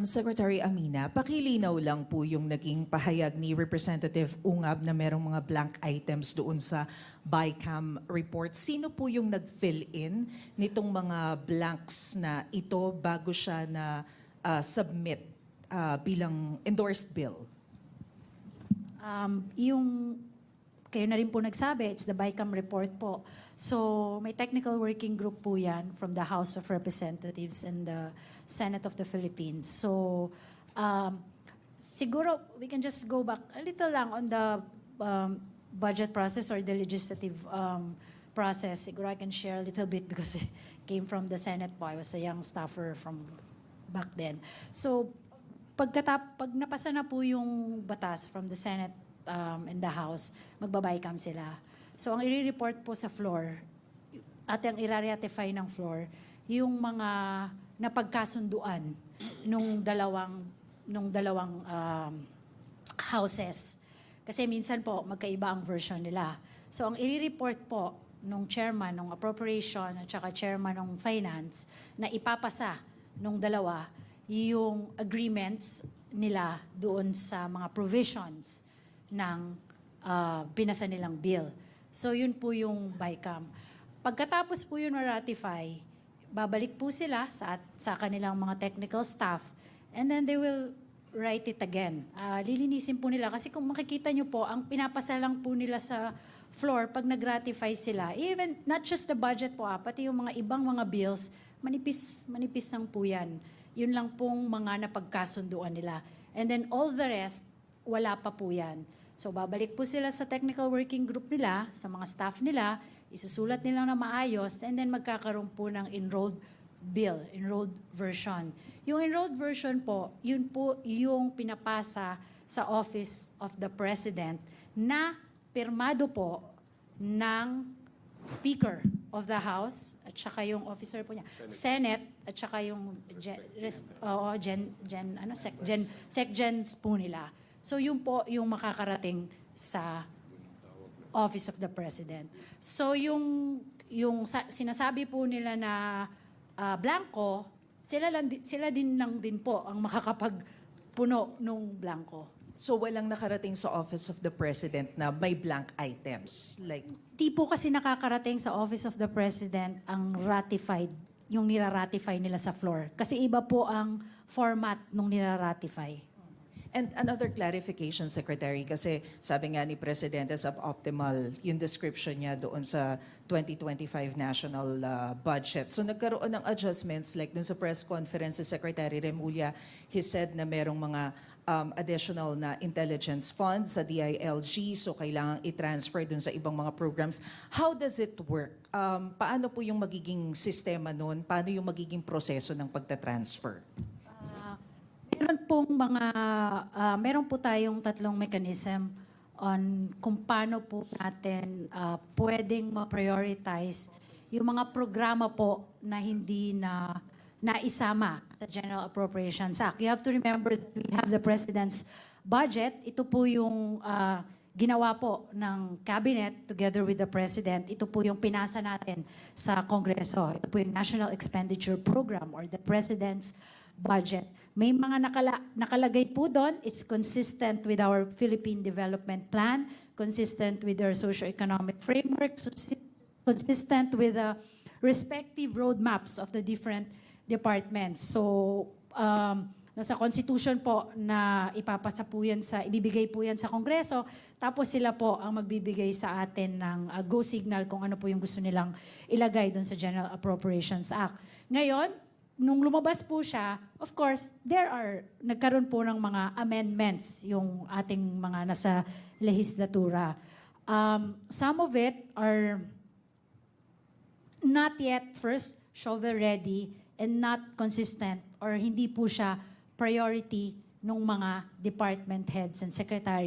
Secretary Amina, pakilinaw lang po yung naging pahayag ni Representative Ungab na merong mga blank items doon sa BICAM report. Sino po yung nag-fill in nitong mga blanks na ito bago siya na submit bilang endorsed bill? Yung kayo na rin po nagsabi, it's the BICAM report po. So may technical working group po yan from the House of Representatives and the Senate of the Philippines. So siguro we can just go back a little lang on the budget process or the legislative process. Siguro I can share a little bit because it came from the Senate po. I was a young staffer from back then. So pag napasa na po yung batas from the Senate in the House, magbabaycam sila. So ang i-report po sa floor at ang i-ratify ng floor, yung mga napagkasunduan nung dalawang houses. Kasi minsan po magkaiba ang version nila. So ang i-report po nung chairman ng appropriation at saka chairman ng finance na ipapasa nung dalawa yung agreements nila doon sa mga provisions ng pinasa nilang bill. So yun po yung BICAM. Pagkatapos po yun na-ratify, babalik po sila sa kanilang mga technical staff and then they will write it again. Lilinisin po nila kasi kung makikita nyo po, ang pinapasa lang po nila sa floor pag nag-ratify sila, even not just the budget po, pati yung mga ibang mga bills, manipis lang po yan. Yun lang pong mga napagkasunduan nila. And then all the rest, wala pa po yan. So babalik po sila sa technical working group nila, sa mga staff nila, isusulat nila na maayos, and then magkakaroon po ng enrolled bill, enrolled version. Yung enrolled version po, yun po yung pinapasa sa Office of the President na pirmado po ng Speaker of the House at saka yung officer po niya, Senate at saka yung SecGens po nila. So yun po yung makakarating sa Office of the President. So yung sinasabi po nila na blanco, sila din lang din po ang makakapagpuno nung blanco. So walang nakarating sa Office of the President na may blank items? Like, Di po kasi nakakarating sa Office of the President ang ratified, yung nira-ratify nila sa floor. Kasi iba po ang format nung nira-ratify. and another clarification, Secretary, kasi sabi nga ni Presidente suboptimal yung description niya doon sa 2025 national budget. So nagkaroon ng adjustments like dun sa press conference si Secretary Remulla, he said na merong mga additional na intelligence funds sa DILG, so kailangang i-transfer dun sa ibang mga programs. How does it work? Paano po yung magiging sistema nun? Paano yung magiging proseso ng pagta-transfer? Meron po tayong tatlong mechanism on kung paano po natin pwedeng ma-prioritize yung mga programa po na hindi na naisama sa General Appropriations Act. You have to remember that we have the President's budget. Ito po yung ginawa po ng Cabinet together with the President. Ito po yung pinasa natin sa Kongreso. Ito po yung National Expenditure Program or the President's budget. May mga nakalagay po doon. It's consistent with our Philippine Development Plan, consistent with our socio-economic framework, consistent with the respective roadmaps of the different departments. So, nasa Constitution po na ipapasa po yan ibibigay po yan sa Kongreso, tapos sila po ang magbibigay sa atin ng go signal kung ano po yung gusto nilang ilagay doon sa General Appropriations Act. Ngayon, nung lumabas po siya, of course, nagkaroon po ng mga amendments yung ating mga nasa lehislatura. Some of it are not yet first shovel-ready and not consistent or hindi po siya priority ng mga department heads and secretary.